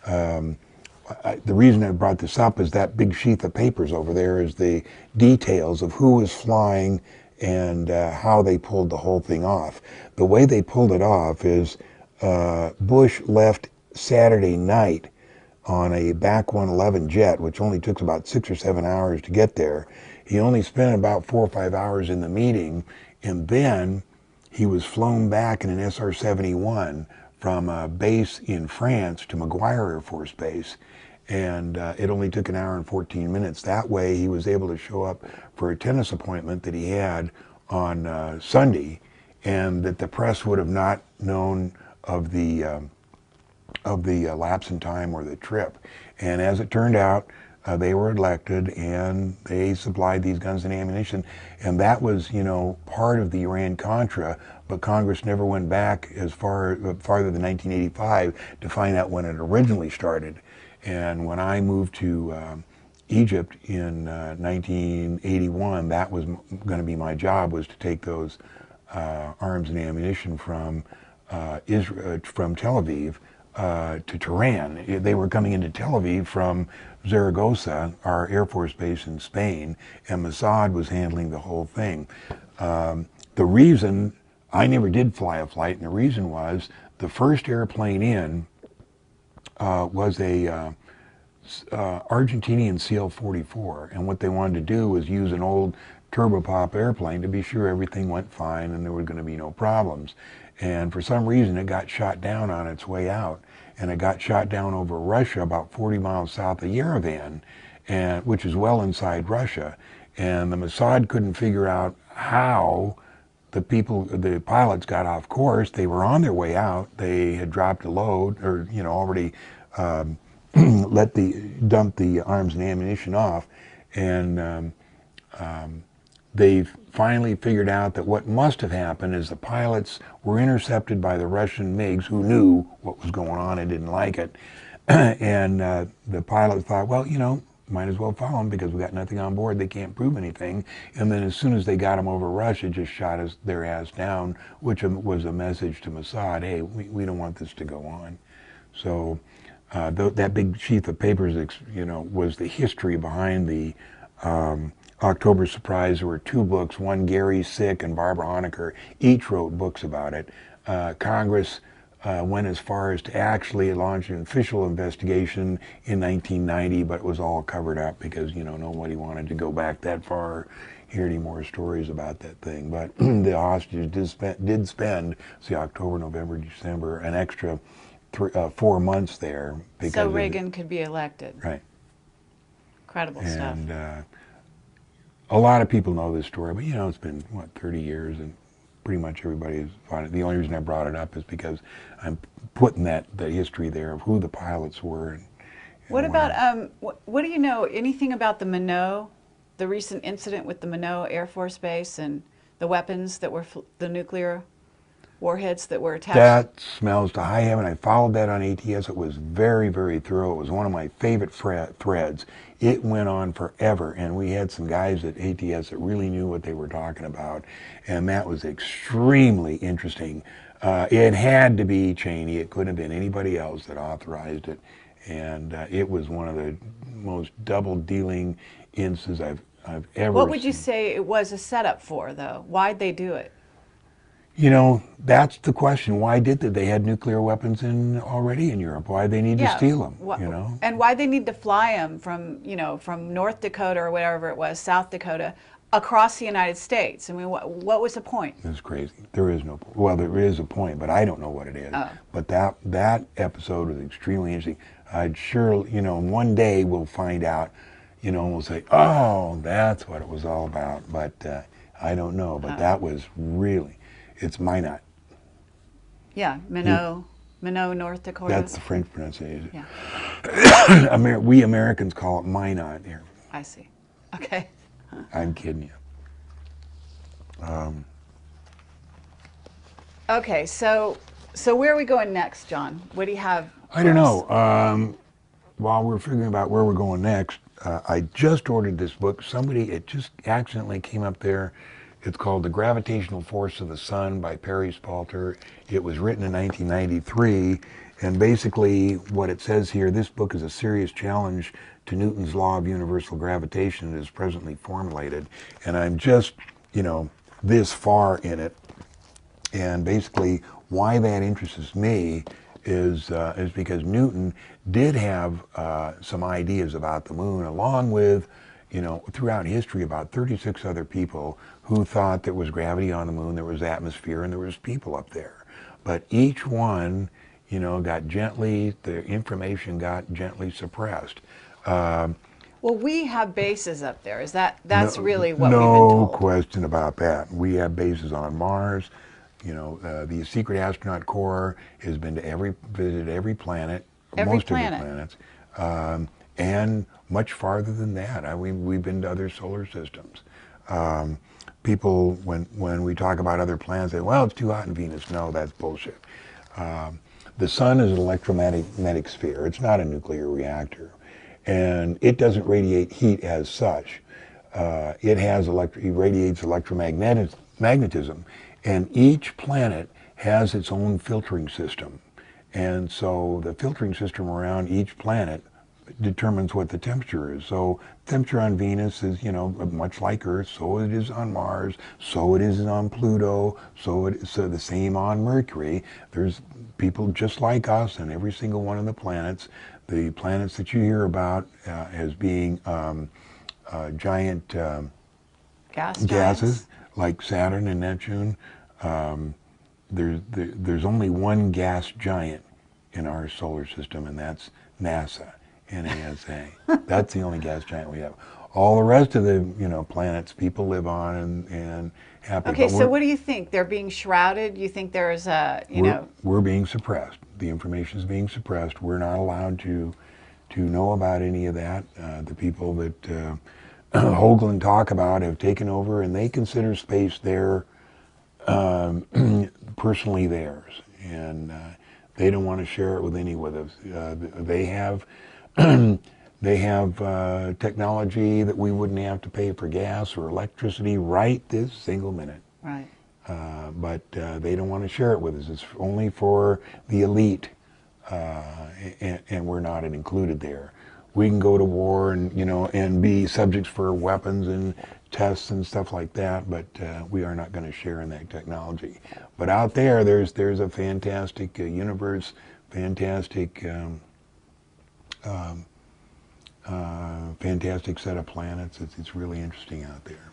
The reason I brought this up is that big sheath of papers over there is the details of who was flying and how they pulled the whole thing off. The way they pulled it off is Bush left Saturday night on a back 111 jet, which only took about 6 or 7 hours to get there. He only spent about 4 or 5 hours in the meeting, and then he was flown back in an SR-71 from a base in France to McGuire Air Force Base, and it only took an hour and 14 minutes. That way he was able to show up for a tennis appointment that he had on Sunday, and that the press would have not known of the lapse in time or the trip. And as it turned out, they were elected and they supplied these guns and ammunition, and that was, you know, part of the Iran-Contra, but Congress never went back as farther than 1985 to find out when it originally started. And when I moved to Egypt in 1981, that was going to be my job, was to take those arms and ammunition from Israel, from Tel Aviv to Tehran. They were coming into Tel Aviv from Zaragoza, our Air Force base in Spain, and Mossad was handling the whole thing. The reason I never did fly a flight, and the reason was the first airplane in was a Argentinian CL-44, and what they wanted to do was use an old turboprop airplane to be sure everything went fine and there were going to be no problems. And for some reason it got shot down on its way out, and it got shot down over Russia about 40 miles south of Yerevan, and which is well inside Russia. And the Mossad couldn't figure out how the pilots got off course. They were on their way out. They had dropped a load, or, you know, already dumped the arms and ammunition off, and they finally figured out that what must have happened is the pilots were intercepted by the Russian MiGs, who knew what was going on and didn't like it. And the pilots thought, well, you know, might as well follow them because we got nothing on board. They can't prove anything. And then as soon as they got them over Russia, just shot their ass down, which was a message to Mossad, hey, we don't want this to go on. So that big sheath of papers, you know, was the history behind the October Surprise. There were 2 books, one Gary Sick and Barbara Honecker, each wrote books about it. Congress went as far as to actually launch an official investigation in 1990, but it was all covered up because, you know, nobody wanted to go back that far, hear any more stories about that thing. But the hostages did spend, see, October, November, December, an extra 4 months there. Because so Reagan could be elected. Right. Incredible stuff. And a lot of people know this story, but, you know, it's been, what, 30 years, and pretty much everybody has found it. The only reason I brought it up is because I'm putting the history there of who the pilots were. And what about, what do you know, anything about the Minot, the recent incident with the Minot Air Force Base and the weapons that were, the nuclear warheads that were attached? That smells to high heaven. I followed that on ATS. It was very, very thorough. It was one of my favorite threads. It went on forever, and we had some guys at ATS that really knew what they were talking about, and that was extremely interesting. It had to be Cheney. It couldn't have been anybody else that authorized it, and it was one of the most double-dealing instances I've ever What would seen. you say it was a setup for, though? Why'd they do it? You know, that's the question. Why did they? They had nuclear weapons already in Europe. Why they need to steal them? You know, and why they need to fly them from, you know, from North Dakota or whatever it was, South Dakota, across the United States. I mean, what was the point? It's crazy. There is no point. Well, there is a point, but I don't know what it is. Oh. But that episode was extremely interesting. I'd sure, you know, one day we'll find out, you know, and we'll say, oh, that's what it was all about. But I don't know. But that was really. It's Minot. Yeah, Minot, North Dakota. That's the French pronunciation. Yeah. We Americans call it Minot here. I see. Okay. I'm kidding you. Okay, so where are we going next, John? What do you have? I don't know. While we're figuring out where we're going next, I just ordered this book. It just accidentally came up there It's called The Gravitational Force of the Sun by Perry Spalter. It was written in 1993, and basically what it says here, this book is a serious challenge to Newton's law of universal gravitation as presently formulated. And I'm just, this far in it. And basically why that interests me is because Newton did have some ideas about the moon, along with, throughout history, about 36 other people who thought there was gravity on the moon, there was atmosphere, and there was people up there. But each one, the information got gently suppressed. Well, we have bases up there. That's really what no we've been told? No question about that. We have bases on Mars. The Secret Astronaut Corps has been to visited every planet, most of the planets, and much farther than that. We've been to other solar systems. People, when we talk about other planets, say, well, it's too hot in Venus. No, that's bullshit. The sun is an electromagnetic sphere. It's not a nuclear reactor. And it doesn't radiate heat as such. It radiates electromagnetism. And each planet has its own filtering system. And so the filtering system around each planet determines what the temperature is. So temperature on Venus is, much like Earth, so it is on Mars, so it is on Pluto, so the same on Mercury. There's people just like us on every single one of the planets. The planets that you hear about as being giant gases, like Saturn and Neptune, there's only one gas giant in our solar system, and that's NASA, NASA. That's the only gas giant we have. All the rest of the planets people live on and happy. Okay, so what do you think? They're being shrouded? You think there's we're being suppressed. The information is being suppressed. We're not allowed to know about any of that. The people that Hoagland talk about have taken over, and they consider space personally theirs, and they don't want to share it with any of us. They have technology that we wouldn't have to pay for gas or electricity right this single minute. Right. But they don't want to share it with us. It's only for the elite, and we're not included there. We can go to war and be subjects for weapons and tests and stuff like that, but we are not going to share in that technology. But out there, there's a fantastic universe, fantastic set of planets. It's really interesting out there.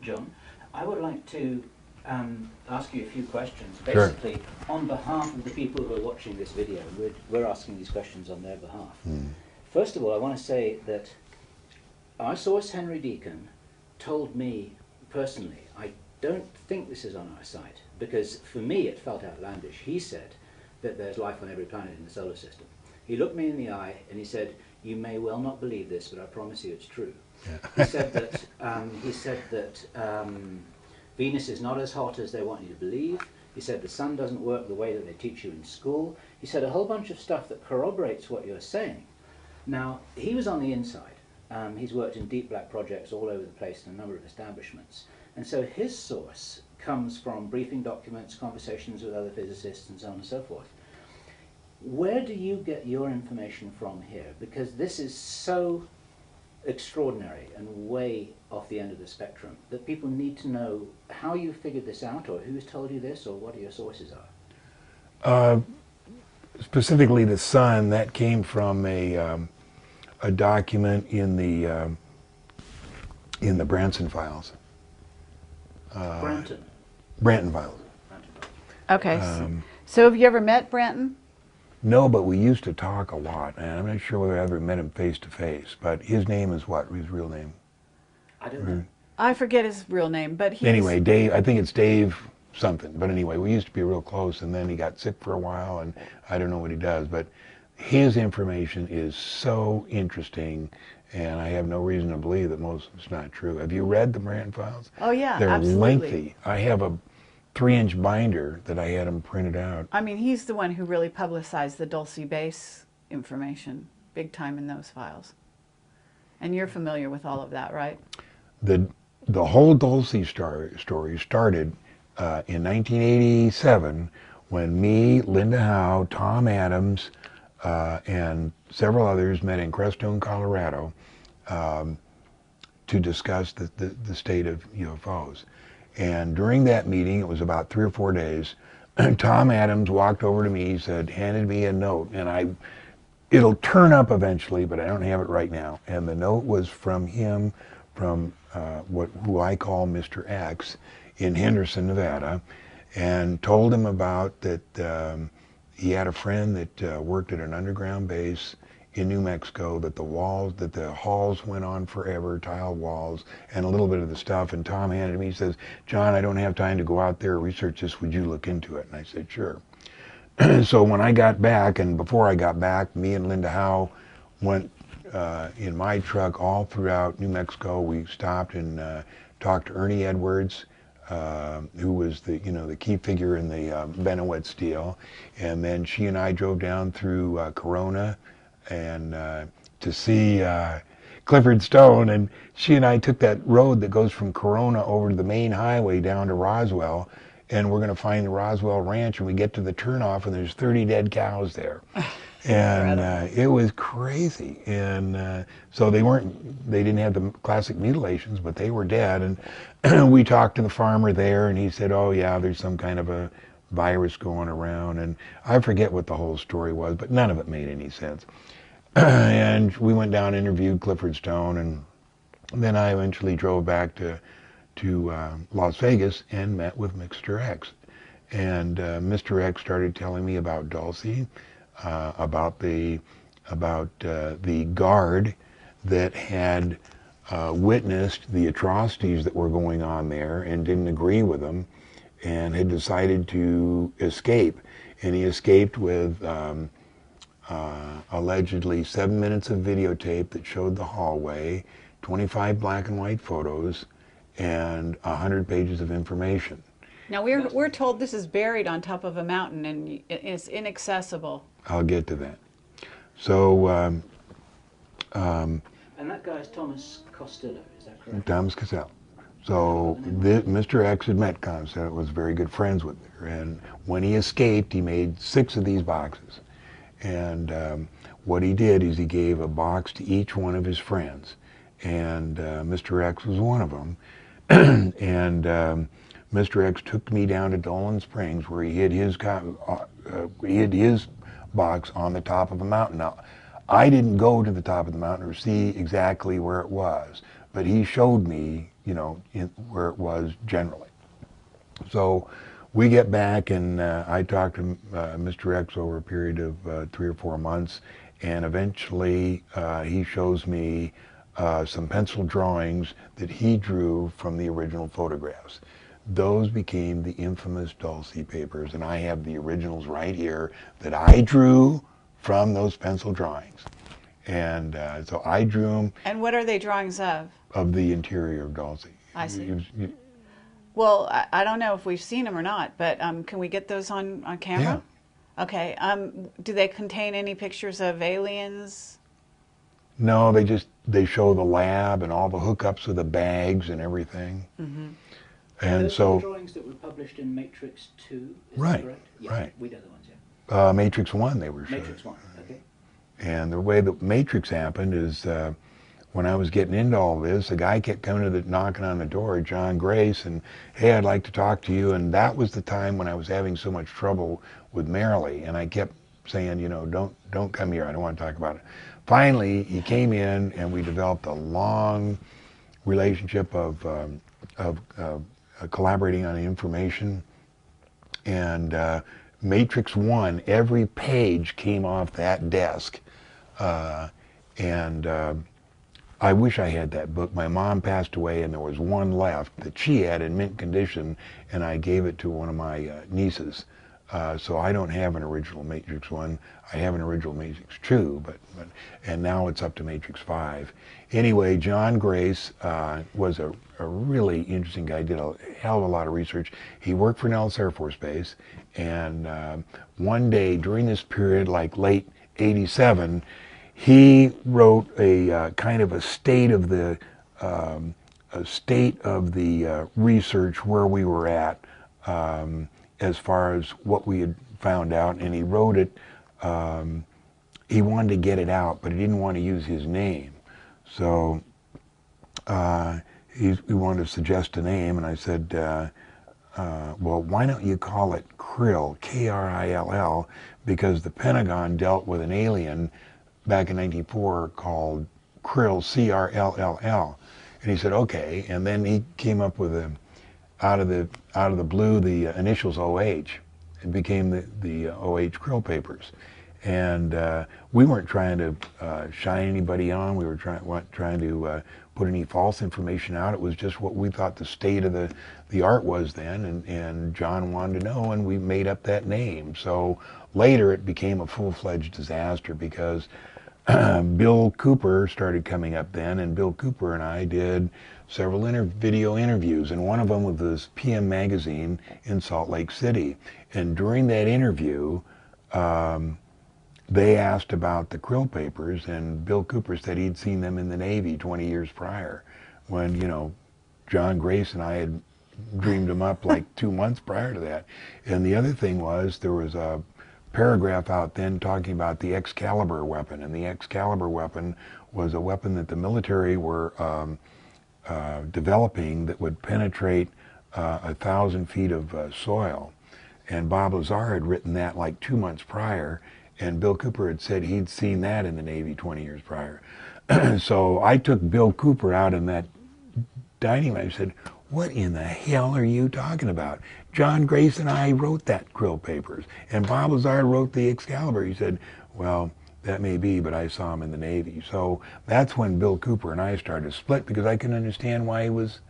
John, I would like to ask you a few questions. Basically, sure. On behalf of the people who are watching this video, we're asking these questions on their behalf. Mm. First of all, I want to say that our source, Henry Deacon, told me personally, I don't think this is on our site, because for me it felt outlandish. He said that there's life on every planet in the solar system. He looked me in the eye and he said, you may well not believe this, but I promise you it's true. Yeah. He said that Venus is not as hot as they want you to believe. He said the sun doesn't work the way that they teach you in school. He said a whole bunch of stuff that corroborates what you're saying. Now, he was on the inside. He's worked in deep black projects all over the place in a number of establishments. And so his source comes from briefing documents, conversations with other physicists, and so on and so forth. Where do you get your information from here? Because this is so extraordinary and way off the end of the spectrum that people need to know how you figured this out, or who's told you this, or what your sources are. Specifically the sun, that came from a document in the Branson files. Branton files. Okay. So have you ever met Branton? No, but we used to talk a lot, and I'm not sure whether I ever met him face to face. But his name is what? His real name? I don't know. I forget his real name, but he's... Anyway, Dave. I think it's Dave something. But anyway, we used to be real close, and then he got sick for a while, and I don't know what he does. But his information is so interesting, and I have no reason to believe that most of it's not true. Have you read the Branton files? Oh yeah, they're absolutely. Lengthy. I have a 3-inch binder that I had him printed out. I mean, he's the one who really publicized the Dulce base information big time in those files. And you're familiar with all of that, right? the whole Dulce story started in 1987 when me, Linda Howe, Tom Adams, and several others met in Crestone, Colorado, to discuss the state of UFOs. And during that meeting, it was about 3 or 4 days, Tom Adams walked over to me, handed me a note, and it'll turn up eventually, but I don't have it right now. And the note was from him, from who I call Mr. X in Henderson, Nevada, and told him about that he had a friend that worked at an underground base in New Mexico, that the halls went on forever, tile walls, and a little bit of the stuff. And Tom handed me, he says, "John, I don't have time to go out there and research this. Would you look into it?" And I said, "Sure." So when I got back, and before I got back, me and Linda Howe went in my truck all throughout New Mexico. We stopped and talked to Ernie Edwards, who was the key figure in the Benoit deal, and then she and I drove down through Corona and to see Clifford Stone, and she and I took that road that goes from Corona over to the main highway down to Roswell, and we're going to find the Roswell Ranch, and we get to the turnoff, and there's 30 dead cows there. And it was crazy. And so they didn't have the classic mutilations, but they were dead. And we talked to the farmer there, and he said, "Oh yeah, there's some kind of a virus going around." And I forget what the whole story was, but none of it made any sense. And we went down and interviewed Clifford Stone, and then I eventually drove back to Las Vegas and met with Mr. X. And Mr. X started telling me about Dulce, about the guard that had witnessed the atrocities that were going on there and didn't agree with them, and had decided to escape. And he escaped with allegedly 7 minutes of videotape that showed the hallway, 25 black and white photos, and 100 pages of information. Now we're told this is buried on top of a mountain and it's inaccessible. I'll get to that. So, and that guy is Thomas Costello, is that correct? Thomas Costello. So Mr. X had met Costello, was very good friends with her, and when he escaped, he made 6 of these boxes. And what he did is he gave a box to each one of his friends, and Mr. X was one of them. And Mr. X took me down to Dolan Springs, where he hid his box on the top of a mountain. Now, I didn't go to the top of the mountain or see exactly where it was, but he showed me, where it was generally. So we get back, and I talked to Mr. X over a period of 3 or 4 months, and eventually he shows me some pencil drawings that he drew from the original photographs. Those became the infamous Dulce papers, and I have the originals right here that I drew from those pencil drawings. And so I drew them. And what are they drawings of? Of the interior of Dulce. I see. Well, I don't know if we've seen them or not, but can we get those on camera? Yeah. Okay. Do they contain any pictures of aliens? No, they show the lab and all the hookups with the bags and everything. Mm-hmm. And those so are the drawings that were published in Matrix 2, is right, that correct? Yeah, right. We know the ones, yeah. Matrix 1 they were showing. Matrix 1, okay. And the way that Matrix happened is when I was getting into all this, a guy kept coming knocking on the door, John Grace, and, "Hey, I'd like to talk to you." And that was the time when I was having so much trouble with Marilee, and I kept saying, don't come here, I don't want to talk about it. Finally, he came in, and we developed a long relationship of collaborating on information. And Matrix 1, every page came off that desk. And I wish I had that book. My mom passed away, and there was one left that she had in mint condition, and I gave it to one of my nieces. So I don't have an original Matrix 1. I have an original Matrix 2, and now it's up to Matrix 5. Anyway, John Grace was a really interesting guy, did a hell of a lot of research. He worked for Nellis Air Force Base, and one day during this period, like late '87, he wrote a kind of a state of the a state of the research where we were at as far as what we had found out, and he wrote it. He wanted to get it out, but he didn't want to use his name. So he wanted to suggest a name, and I said, well, why don't you call it Krill, K-R-I-L-L, because the Pentagon dealt with an alien back in 1994 called Krill, C-R-L-L-L. And he said, okay, and then he came up with out of the blue, the initials OH. It became the OH Krill papers. And we weren't trying to shine anybody on. We were trying to put any false information out. It was just what we thought the state of the art was then, and John wanted to know, and we made up that name. So later it became a full-fledged disaster because Bill Cooper started coming up then, and Bill Cooper and I did several video interviews, and one of them with this PM magazine in Salt Lake City. And during that interview, they asked about the Krill papers, and Bill Cooper said he'd seen them in the Navy 20 years prior, when, you know, John Grace and I had dreamed them up like 2 months prior to that. And the other thing was, there was a paragraph out then talking about the Excalibur weapon, and the Excalibur weapon was a weapon that the military were developing that would penetrate 1,000 feet of soil. And Bob Lazar had written that like 2 months prior, and Bill Cooper had said he'd seen that in the Navy 20 years prior. So I took Bill Cooper out in that dining room. I said, what in the hell are you talking about? John Grace and I wrote that Krill papers, and Bob Lazar wrote the Excalibur. He said, well, that may be, but I saw him in the Navy. So that's when Bill Cooper and I started to split, because I couldn't understand why he was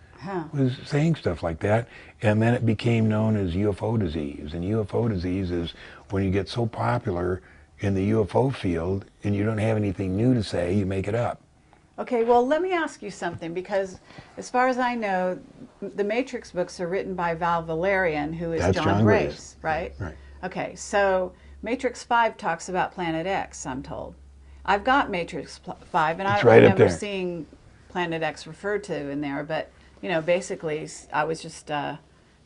saying stuff like that. And then it became known as UFO disease. And UFO disease is when you get so popular in the UFO field and you don't have anything new to say, you make it up. Okay, well, let me ask you something, because as far as I know, the Matrix books are written by Val Valerian, who is John Grace, right? Right. Okay, so Matrix 5 talks about Planet X, I'm told. I've got Matrix 5, and I remember seeing Planet X referred to in there, but, you know, basically I was just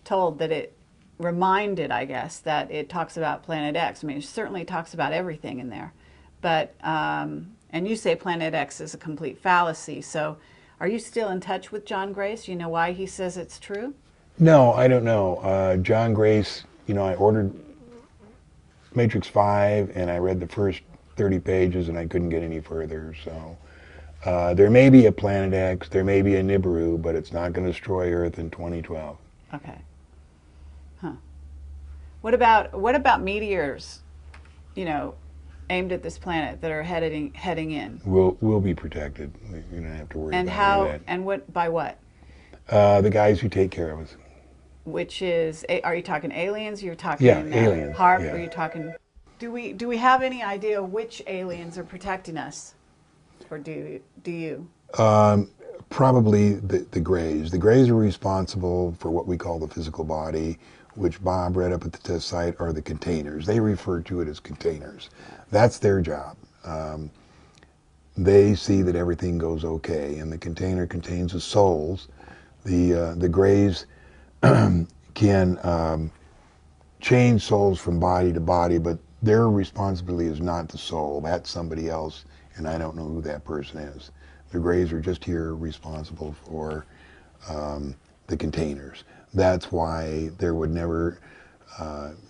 told that it reminded, I guess, that it talks about Planet X. I mean, it certainly talks about everything in there. But, and you say Planet X is a complete fallacy, so are you still in touch with John Grace? You know why he says it's true? No, I don't know. John Grace, you know, I ordered Matrix 5, and I read the first 30 pages, and I couldn't get any further, so there may be a Planet X, there may be a Nibiru, but it's not going to destroy Earth in 2012. Okay. Huh. What about meteors, you know, aimed at this planet that are heading in? We'll be protected. You don't have to worry about that. And what, by what? The guys who take care of us. Which is, are you talking aliens? You're talking aliens. HARP? Yeah. Are you talking? Do we have any idea which aliens are protecting us, or do you? Probably the Greys. The Greys are responsible for what we call the physical body, which Bob read up at the test site are the containers. They refer to it as containers. That's their job. They see that everything goes okay, and the container contains the souls. The Greys can change souls from body to body, but their responsibility is not the soul. That's somebody else, and I don't know who that person is. The Greys are just here responsible for the containers. That's why there would never,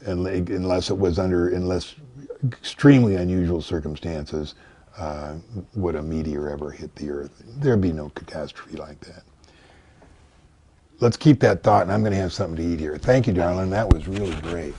unless it was unless extremely unusual circumstances, would a meteor ever hit the Earth. There'd be no catastrophe like that. Let's keep that thought, and I'm going to have something to eat here. Thank you, darling. That was really great.